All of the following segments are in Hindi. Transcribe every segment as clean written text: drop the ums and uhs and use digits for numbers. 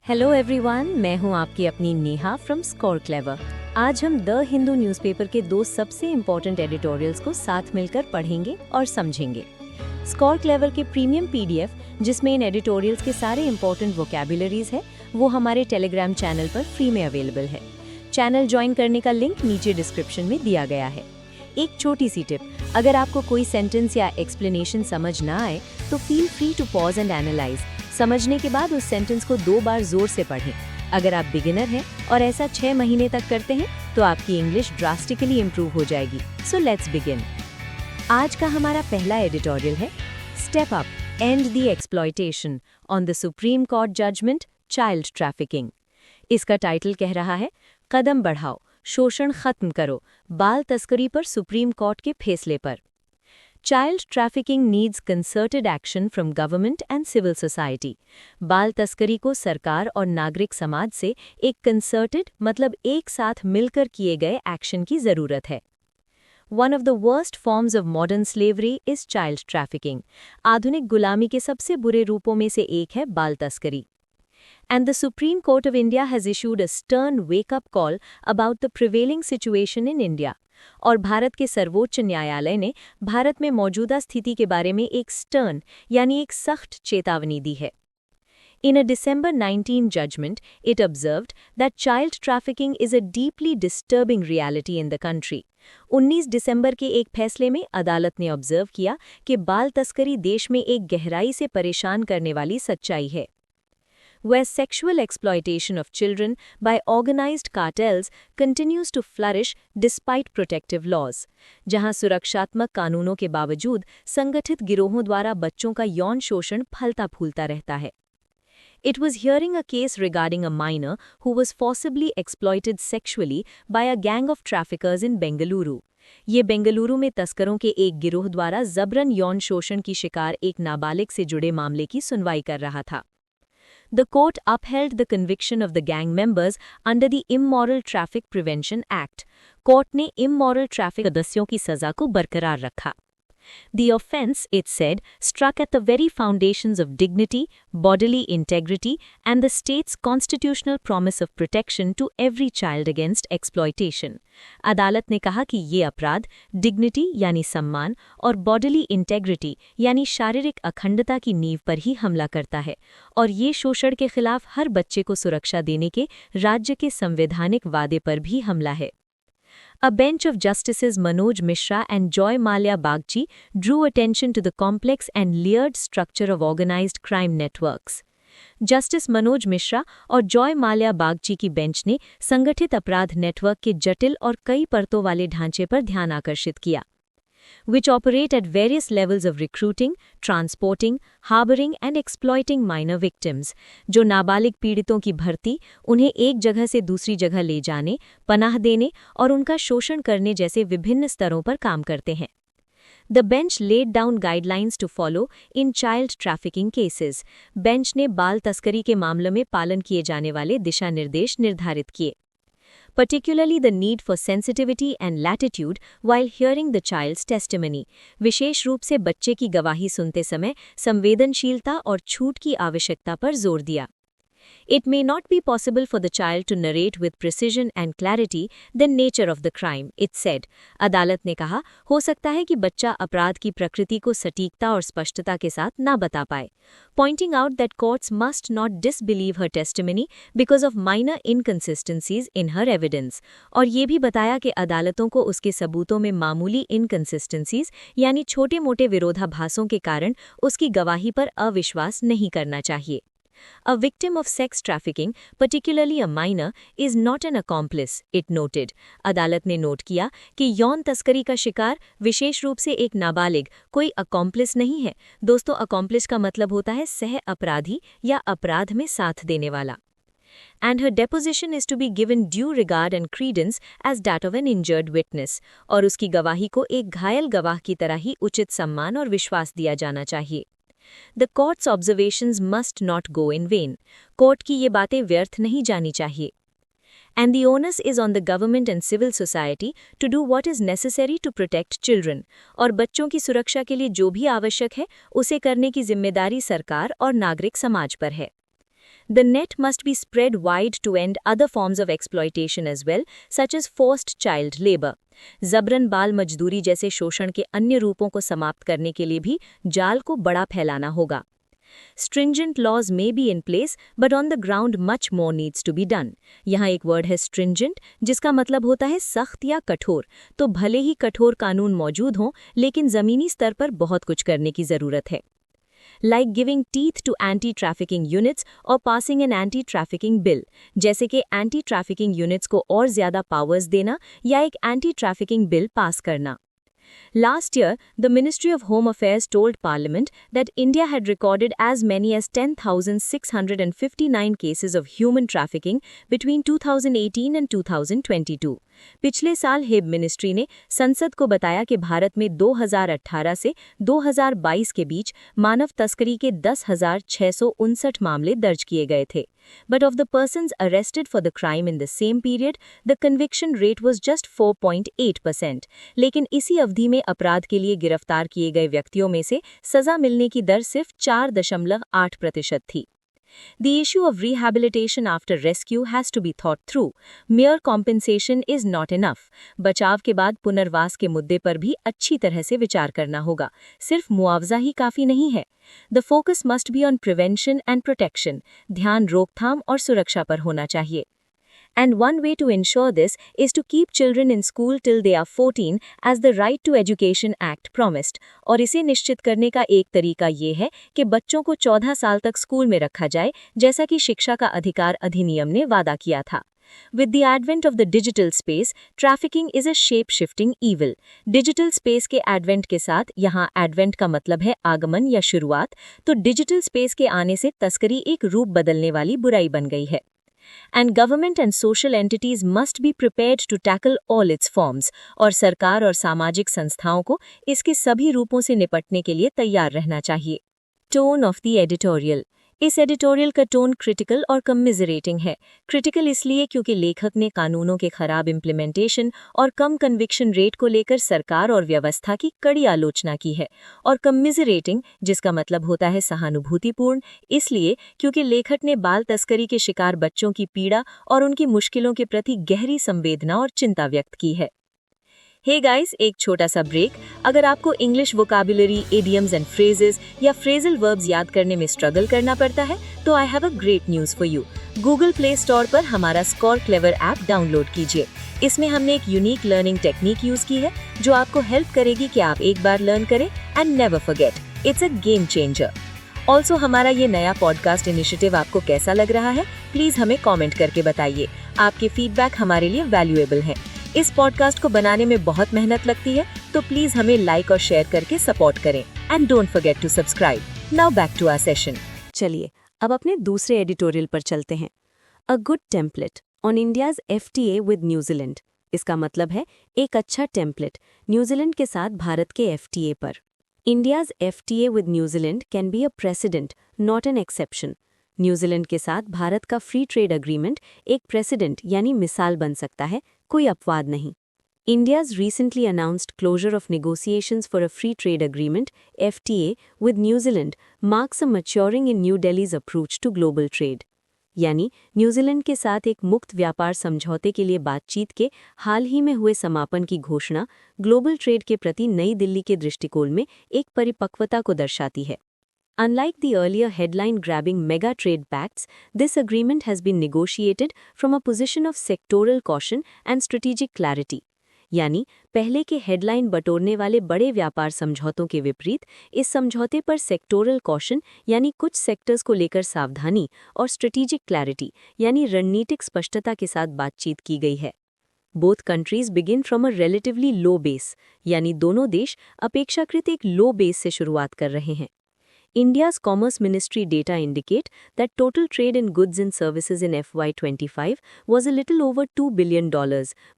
हेलो एवरीवन, मैं हूं आपकी अपनी नेहा फ्रॉम स्कोर क्लेवर। आज हम द हिंदू न्यूज़पेपर के दो सबसे इम्पोर्टेंट एडिटोरियल्स को साथ मिलकर पढ़ेंगे और समझेंगे। स्कोर क्लेवर के प्रीमियम पीडीएफ, जिसमें इन एडिटोरियल्स के सारे इम्पोर्टेंट वोकैबुलरीज है, वो हमारे टेलीग्राम चैनल पर फ्री में अवेलेबल है। चैनल ज्वाइन करने का लिंक नीचे डिस्क्रिप्शन में दिया गया है। एक छोटी सी टिप, अगर आपको कोई सेंटेंस या एक्सप्लेनेशन समझ ना आए तो feel free to pause and analyse. समझने के बाद उस सेंटेंस को 2 बार जोर से पढ़ें। अगर आप बिगिनर हैं और ऐसा 6 महीने तक करते हैं तो आपकी इंग्लिश ड्रास्टिकली इम्प्रूव हो जाएगी। So let's begin. आज का हमारा पहला एडिटोरियल है step up, and the exploitation on the Supreme Court judgement child trafficking. इसका टाइटल कह रहा है कदम बढ़ाओ, शोषण खत्म करो, बाल तस्करी पर सुप्रीम कोर्ट के फैसले पर। Child trafficking needs concerted action from government and civil society. बाल तस्करी को सरकार और नागरिक समाज से एक कंसर्टेड मतलब एक साथ मिलकर किए गए एक्शन की जरूरत है। One of the worst forms of modern slavery is child trafficking. आधुनिक गुलामी के सबसे बुरे रूपों में से एक है बाल तस्करी। And the Supreme Court of India has issued a stern wake-up call about the prevailing situation in India. और भारत के सर्वोच्च न्यायालय ने भारत में मौजूदा स्थिति के बारे में एक स्टर्न यानी एक सख्त चेतावनी दी है। In a December 19 judgment, it observed that child trafficking is a deeply disturbing reality in the country. 19 दिसंबर के एक फैसले में अदालत ने ऑब्जर्व किया कि बाल तस्करी देश में एक गहराई से परेशान करने वाली सच्चाई है। Where sexual exploitation of children by organized cartels continues to flourish despite protective laws, जहां सुरक्षात्मक कानूनों के बावजूद संगठित गिरोहों द्वारा बच्चों का यौन शोषण फलता-फूलता रहता है। It was hearing a case regarding a minor who was forcibly exploited sexually by a gang of traffickers in Bengaluru. ये बेंगलुरु में तस्करों के एक गिरोह द्वारा जबरन यौन शोषण की शिकार एक नाबालिग से जुड़े मामले की सुनवाई कर रहा था। The court upheld the conviction of the gang members under the Immoral Traffic Prevention Act. Court ने immoral traffic सदस्यों की सजा को बरकरार रखा। The offense, it said, struck at the very foundations of dignity, bodily integrity, and the state's constitutional promise of protection to every child against exploitation. अदालत ने कहा कि ये अपराध डिग्निटी यानी सम्मान और बॉडीली इंटेग्रिटी यानी शारीरिक अखंडता की नींव पर ही हमला करता है और ये शोषण के खिलाफ हर बच्चे को सुरक्षा देने के राज्य के संवैधानिक वादे पर भी हमला है। A bench of Justices Manoj Mishra and Joy Malia Bagchi drew attention to the complex and layered structure of organized crime networks. Justice Manoj Mishra और जॉय माल्या बागची की बेंच ने संगठित अपराध नेटवर्क के जटिल और कई परतों वाले ढांचे पर ध्यान आकर्षित किया, which operate at various levels of recruiting, transporting, harboring and exploiting minor victims, जो नाबालिग पीड़ितों की भर्ती, उन्हें एक जगह से दूसरी जगह ले जाने, पनाह देने और उनका शोषण करने जैसे विभिन्न स्तरों पर काम करते हैं। The bench laid down guidelines to follow in child trafficking cases. Bench ने बाल तस्करी के मामलों में पालन किए जाने वाले दिशा निर्देश निर्धारित किए। Particularly the need for sensitivity and latitude while hearing the child's testimony. विशेष रूप से बच्चे की गवाही सुनते समय संवेदनशीलता और छूट की आवश्यकता पर जोर दिया। It may not be possible for the child to narrate with precision and clarity the nature of the crime, it said. अदालत ने कहा, हो सकता है कि बच्चा अपराध की प्रकृति को सटीकता और स्पष्टता के साथ ना बता पाए, pointing out that courts must not disbelieve her testimony because of minor inconsistencies in her evidence. और ये भी बताया कि अदालतों को उसके सबूतों में मामूली inconsistencies यानी छोटे-मोटे विरोधाभासों के कारण उसकी गवाही पर अविश्वास नहीं करना चाहिए। A victim of sex trafficking, particularly a minor, is not an accomplice, it noted. अदालत ने नोट किया कि यौन तस्करी का शिकार विशेष रूप से एक नाबालिग कोई accomplice नहीं है। दोस्तों, accomplice का मतलब होता है सह अपराधी या अपराध में साथ देने वाला। And her deposition is to be given due regard and credence as that of an injured witness. और उसकी गवाही को एक घायल गवाह की तरह ही उचित सम्मान और विश्वास दिया जाना चाहिए। The court's observations must not go in vain. Court की ये बातें व्यर्थ नहीं जानी चाहिए। And the onus is on the government and civil society to do what is necessary to protect children. और बच्चों की सुरक्षा के लिए जो भी आवश्यक है, उसे करने की जिम्मेदारी सरकार और नागरिक समाज पर है। The net must be spread wide to end other forms of exploitation as well, such as forced child labor. जबरन बाल मजदूरी जैसे शोषण के अन्य रूपों को समाप्त करने के लिए भी जाल को बड़ा फैलाना होगा. Stringent laws may be in place, but on the ground much more needs to be done. यहाँ एक वर्ड है stringent, जिसका मतलब होता है सख्त या कठोर. तो भले ही कठोर कानून मौजूद हों, लेकिन जमीनी स्तर पर बहुत कुछ करने की जरूरत है. Like giving teeth to anti-trafficking units or passing an anti-trafficking bill, जैसे कि anti-trafficking units को और ज़्यादा powers देना या एक anti-trafficking bill पास करना. Last year, the Ministry of Home Affairs told Parliament that India had recorded as many as 10,659 cases of human trafficking between 2018 and 2022. पिछले साल हिब मिनिस्ट्री ने संसद को बताया कि भारत में 2018 से 2022 के बीच मानव तस्करी के 10,659 मामले दर्ज किए गए थे. But of the persons arrested for the crime in the same period, the conviction rate was just 4.8%. लेकिन इसी अवधि में अपराध के लिए गिरफ्तार किए गए व्यक्तियों में से सजा मिलने की दर सिर्फ 4.8% थी. The issue of rehabilitation after rescue has to be thought through. Mere compensation is not enough. बचाव के बाद पुनर्वास के मुद्दे पर भी अच्छी तरह से विचार करना होगा. सिर्फ मुआवजा ही काफी नहीं है. The focus must be on prevention and protection. ध्यान रोकथाम और सुरक्षा पर होना चाहिए. And one way to ensure this is to keep children in school till they are 14 as the Right to Education Act promised. और इसे निश्चित करने का एक तरीका ये है कि बच्चों को 14 साल तक स्कूल में रखा जाए, जैसा कि शिक्षा का अधिकार अधिनियम ने वादा किया था. With the advent of the digital space, trafficking is a shape-shifting evil. Digital space के advent के साथ, यहाँ advent का मतलब है आगमन या शुरुआत, तो digital space के आने से तस्करी एक रूप बदलने वाली बुराई बन गई है. And government and social entities must be prepared to tackle all its forms. और सरकार और सामाजिक संस्थाओं को इसके सभी रूपों से निपटने के लिए तैयार रहना चाहिए. Tone of the editorial. इस एडिटोरियल का टोन क्रिटिकल और कमिजरेटिंग है. क्रिटिकल इसलिए क्योंकि लेखक ने कानूनों के खराब इम्प्लीमेंटेशन और कम कन्विक्शन रेट को लेकर सरकार और व्यवस्था की कड़ी आलोचना की है. और कमिजरेटिंग, जिसका मतलब होता है सहानुभूतिपूर्ण, इसलिए क्योंकि लेखक ने बाल तस्करी के शिकार बच्चों की पीड़ा और उनकी मुश्किलों के प्रति गहरी संवेदना और चिंता व्यक्त की है. हे गाइस, एक छोटा सा ब्रेक. अगर आपको English vocabulary, idioms and phrases या फ्रेजल वर्ब्स याद करने में स्ट्रगल करना पड़ता है, तो I have a great news for you. Google play store पर हमारा स्कोर क्लेवर ऐप डाउनलोड कीजिए. इसमें हमने एक यूनिक लर्निंग टेक्निक यूज की है जो आपको हेल्प करेगी कि आप एक बार लर्न करें and never forget. It's a game changer. Also हमारा ये नया पॉडकास्ट इनिशिएटिव आपको कैसा लग रहा है, प्लीज हमें कॉमेंट करके बताइए. आपके फीडबैक हमारे लिए वैल्यूएबल है. इस पॉडकास्ट को बनाने में बहुत मेहनत लगती है, तो प्लीज हमें लाइक और शेयर करके सपोर्ट करें. And don't forget to subscribe. Now back to our session. चलिए अब अपने दूसरे एडिटोरियल पर चलते हैं. A good template on India's FTA with New Zealand. इसका मतलब है एक अच्छा टेम्पलेट न्यूजीलैंड के साथ भारत के FTA पर. India's FTA with New Zealand can be a president, not an exception. New Zealand के साथ भारत का फ्री ट्रेड एग्रीमेंट एक प्रेसिडेंट यानी मिसाल बन सकता है, कोई अपवाद नहीं. India's recently announced closure of negotiations for a free trade agreement, FTA, with New Zealand marks a maturing in New Delhi's approach to global trade. यानी न्यूजीलैंड के साथ एक मुक्त व्यापार समझौते के लिए बातचीत के हाल ही में हुए समापन की घोषणा ग्लोबल ट्रेड के प्रति नई दिल्ली के दृष्टिकोण में एक परिपक्वता को दर्शाती है. Unlike the earlier headline-grabbing mega trade pacts, this agreement has been negotiated from a position of sectoral caution and strategic clarity. यानी पहले के हेडलाइन बटोरने वाले बड़े व्यापार समझौतों के विपरीत इस समझौते पर सेक्टोरल कॉशन यानी कुछ सेक्टर्स को लेकर सावधानी और स्ट्रेटेजिक क्लैरिटी यानी रणनीतिक स्पष्टता के साथ बातचीत की गई है. Both countries begin from a relatively low base, यानी दोनों देश अपेक्षाकृत एक लो बेस से शुरुआत कर रहे हैं. India's Commerce Ministry data indicate that total trade in goods and services in FY25 was a little over $2 billion,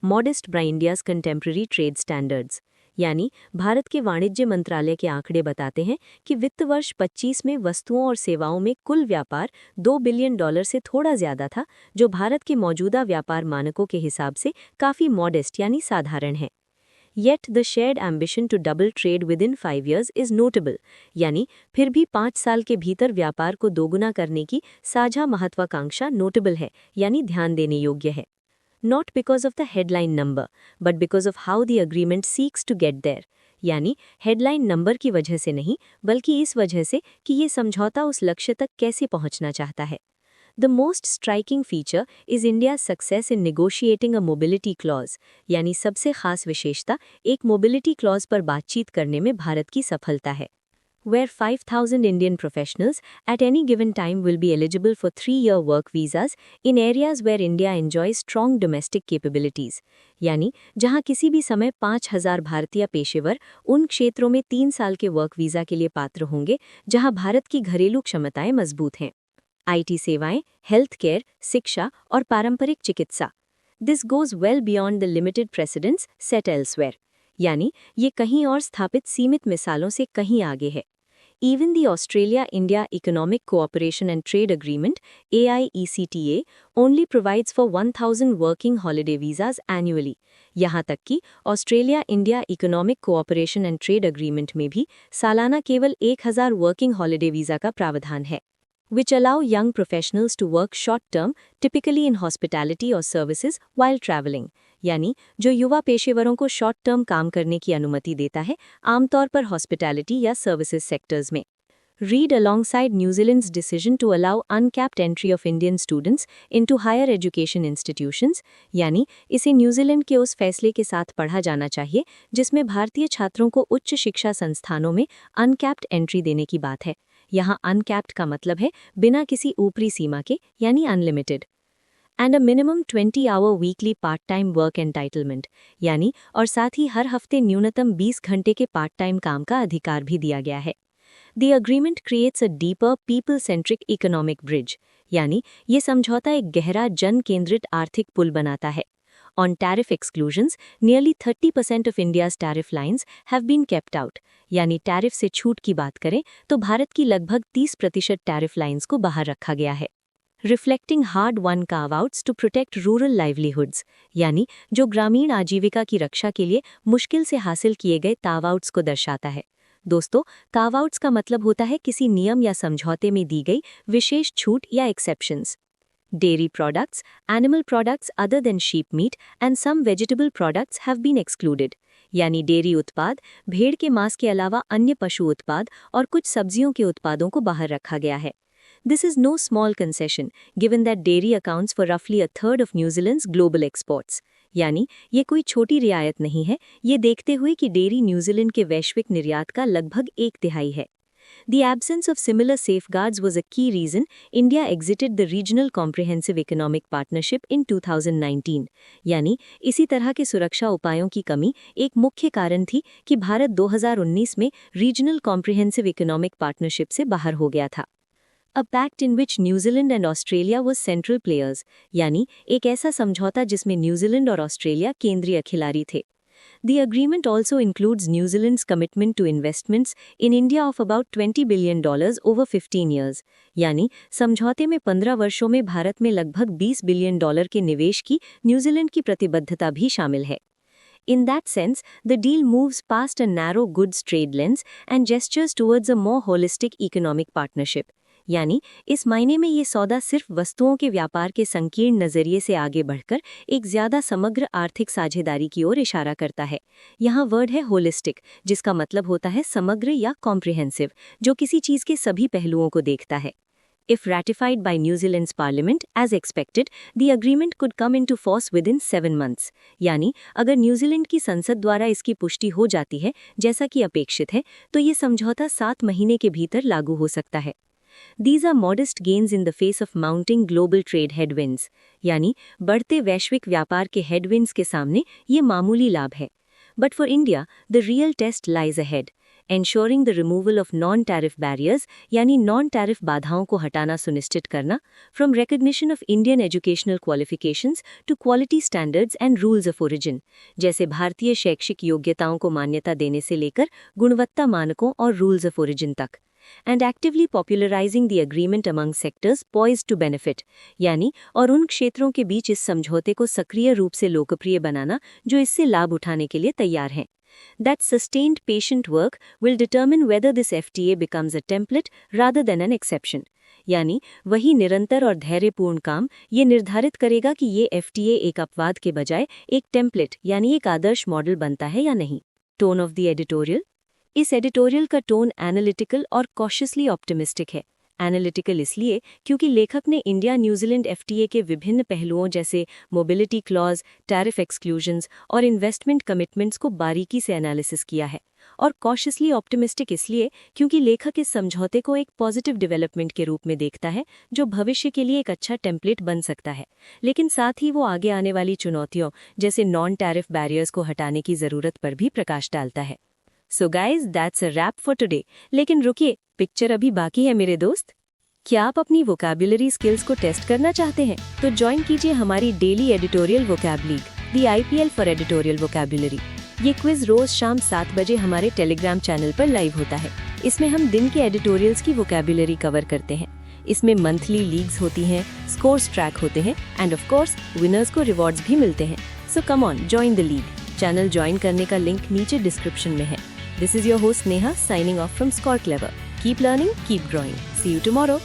modest by India's contemporary trade standards. यानी भारत के वाणिज्य मंत्रालय के आंकड़े बताते हैं कि वित्त वर्ष 25 में वस्तुओं और सेवाओं में कुल व्यापार $2 बिलियन से थोड़ा ज्यादा था, जो भारत के मौजूदा व्यापार मानकों के हिसाब से काफी मॉडेस्ट यानी साधारण है. Yet the shared ambition to double trade within 5 years is notable, यानी फिर भी 5 साल के भीतर व्यापार को दोगुना करने की साझा महत्वाकांक्षा नोटेबल है, यानी ध्यान देने योग्य है. Not because of the headline number, but because of how the agreement seeks to get there. यानी हेडलाइन नंबर की वजह से नहीं, बल्कि इस वजह से कि ये समझौता उस लक्ष्य तक कैसे पहुंचना चाहता है. The most striking feature is India's success in negotiating a mobility clause, यानी सबसे खास विशेषता एक mobility clause पर बातचीत करने में भारत की सफलता है. Where 5,000 Indian professionals at any given time will be eligible for 3-year work visas in areas where India enjoys strong domestic capabilities. यानी जहां किसी भी समय 5,000 भारतीय पेशेवर उन क्षेत्रों में 3 साल के वर्क वीजा के लिए पात्र होंगे जहां भारत की घरेलू क्षमताएं मजबूत हैं. IT सेवाएं, हेल्थ केयर, शिक्षा और पारंपरिक चिकित्सा. This goes well beyond the limited precedents set elsewhere. यानी ये कहीं और स्थापित सीमित मिसालों से कहीं आगे है. Even the Australia-India Economic Cooperation and Trade Agreement (AIECTA) only provides for 1,000 working holiday visas annually. यहाँ तक कि Australia-India Economic Cooperation and Trade Agreement में भी सालाना केवल 1,000 working holiday visa का प्रावधान है, which allow young professionals to work short-term, typically in hospitality or services while traveling. यानी जो युवा पेशेवरों को शॉर्ट टर्म काम करने की अनुमति देता है, आमतौर पर हॉस्पिटैलिटी या सर्विसेज सेक्टर्स में. Read alongside New Zealand's decision to allow uncapped entry of Indian students into higher education institutions, यानी इसे न्यूजीलैंड के उस फैसले के साथ पढ़ा जाना चाहिए जिसमें भारतीय छात्रों को उच्च शिक्षा संस्थानों में अनकैप्ड एंट्री देने की बात है. यहाँ अनकैप्ड का मतलब है बिना किसी ऊपरी सीमा के, यानी unlimited. And a minimum 20-hour weekly part time work entitlement, यानी और साथ ही हर हफ्ते न्यूनतम 20 घंटे के पार्ट टाइम काम का अधिकार भी दिया गया है. The agreement creates a deeper people centric economic bridge, यानी ये समझौता एक गहरा जन केंद्रित आर्थिक पुल बनाता है. On tariff exclusions, nearly 30% of India's tariff lines have been kept out. यानी टैरिफ से छूट की बात करें तो भारत की लगभग 30% टैरिफ लाइंस को बाहर रखा गया है. Reflecting hard-won carve-outs to protect rural livelihoods, यानी जो ग्रामीण आजीविका की रक्षा के लिए मुश्किल से हासिल किए गए carve-outs को दर्शाता है. दोस्तों, carve-outs का मतलब होता है किसी नियम या समझौते में दी गई विशेष छूट या exceptions. Dairy products, animal products other than sheep meat and some vegetable products have been excluded. यानी डेयरी उत्पाद, भेड़ के मांस के अलावा अन्य पशु उत्पाद और कुछ सब्जियों के उत्पादों को बाहर रखा गया है. This is no small concession, given that dairy accounts for roughly a third of New Zealand's global exports. यानी ये कोई छोटी रियायत नहीं है, ये देखते हुए कि डेयरी न्यूजीलैंड के वैश्विक निर्यात का लगभग 1/3 है. The absence of similar safeguards was a key reason India exited the Regional Comprehensive Economic Partnership in 2019. यानी इसी तरह के सुरक्षा उपायों की कमी एक मुख्य कारण थी कि भारत 2019 में Regional Comprehensive Economic Partnership से बाहर हो गया था. A pact in which New Zealand and Australia was central players, यानी एक ऐसा समझौता जिसमें न्यूजीलैंड और ऑस्ट्रेलिया केंद्रीय खिलाड़ी थे. The agreement also includes New Zealand's commitment to investments in India of about $20 billion over 15 years. यानी समझौते में 15 वर्षों में भारत में लगभग $20 बिलियन के निवेश की न्यूजीलैंड की प्रतिबद्धता भी शामिल है. In that sense, the deal moves past a narrow goods trade lens and gestures towards a more holistic economic partnership. यानी इस मायने में ये सौदा सिर्फ वस्तुओं के व्यापार के संकीर्ण नजरिए से आगे बढ़कर एक ज्यादा समग्र आर्थिक साझेदारी की ओर इशारा करता है. यहाँ वर्ड है होलिस्टिक, जिसका मतलब होता है समग्र या कॉम्प्रिहेंसिव, जो किसी चीज के सभी पहलुओं को देखता है. If ratified by New Zealand's parliament as expected, the agreement could come into force within 7 months. यानी अगर न्यूजीलैंड की संसद द्वारा इसकी पुष्टि हो जाती है, जैसा कि अपेक्षित है, तो ये समझौता 7 महीने के भीतर लागू हो सकता है. These are modest gains in the face of mounting global trade headwinds. यानी बढ़ते वैश्विक व्यापार के headwinds के सामने ये मामूली लाभ है. But for India, the real test lies ahead. Ensuring the removal of non-tariff barriers, यानी non-tariff बाधाओं को हटाना सुनिश्चित करना, from recognition of Indian educational qualifications to quality standards and rules of origin, जैसे भारतीय शैक्षिक योग्यताओं को मान्यता देने से लेकर गुणवत्ता मानकों और rules of origin तक. and actively popularizing the agreement among sectors poised to benefit, यानी और उन क्षेत्रों के बीच इस समझौते को सक्रिय रूप से लोकप्रिय बनाना जो इससे लाभ उठाने के लिए तैयार हैं. That sustained patient work will determine whether this FTA becomes a template rather than an exception. यानी वही निरंतर और धैर्यपूर्ण काम ये निर्धारित करेगा कि ये FTA एक अपवाद के बजाय एक टेम्पलेट यानी एक आदर्श मॉडल बनता है या नहीं. Tone of the editorial. इस एडिटोरियल का टोन एनालिटिकल और कॉशियसली ऑप्टिमिस्टिक है. एनालिटिकल इसलिए क्योंकि लेखक ने इंडिया न्यूजीलैंड FTA के विभिन्न पहलुओं जैसे मोबिलिटी क्लॉज, टैरिफ एक्सक्लूजन्स और इन्वेस्टमेंट कमिटमेंट्स को बारीकी से एनालिसिस किया है. और कॉशियसली ऑप्टिमिस्टिक इसलिए क्योंकि लेखक इस समझौते को एक पॉजिटिव डेवलपमेंट के रूप में देखता है जो भविष्य के लिए एक अच्छा टेम्पलेट बन सकता है, लेकिन साथ ही वो आगे आने वाली चुनौतियों जैसे नॉन टैरिफ बैरियर्स को हटाने की ज़रूरत पर भी प्रकाश डालता है. So guys, that's a rap for today. लेकिन रुकिए, पिक्चर अभी बाकी है मेरे दोस्त. क्या आप अपनी वोकैबुलरी स्किल्स को टेस्ट करना चाहते हैं? तो ज्वाइन कीजिए हमारी daily editorial vocab league, the IPL for editorial vocabulary. ये क्विज रोज शाम 7 बजे हमारे टेलीग्राम चैनल पर लाइव होता है. इसमें हम दिन के एडिटोरियल्स की वोकैबुलरी कवर करते हैं. इसमें मंथली लीग्स होती हैं, स्कोर्स ट्रैक होते हैं एंड ऑफ कोर्स विनर्स को रिवॉर्ड्स भी मिलते हैं. So come on, join the league. Channel join करने का लिंक नीचे डिस्क्रिप्शन में है. This is your host Neha signing off from Score Clever. Keep learning, keep growing. See you tomorrow.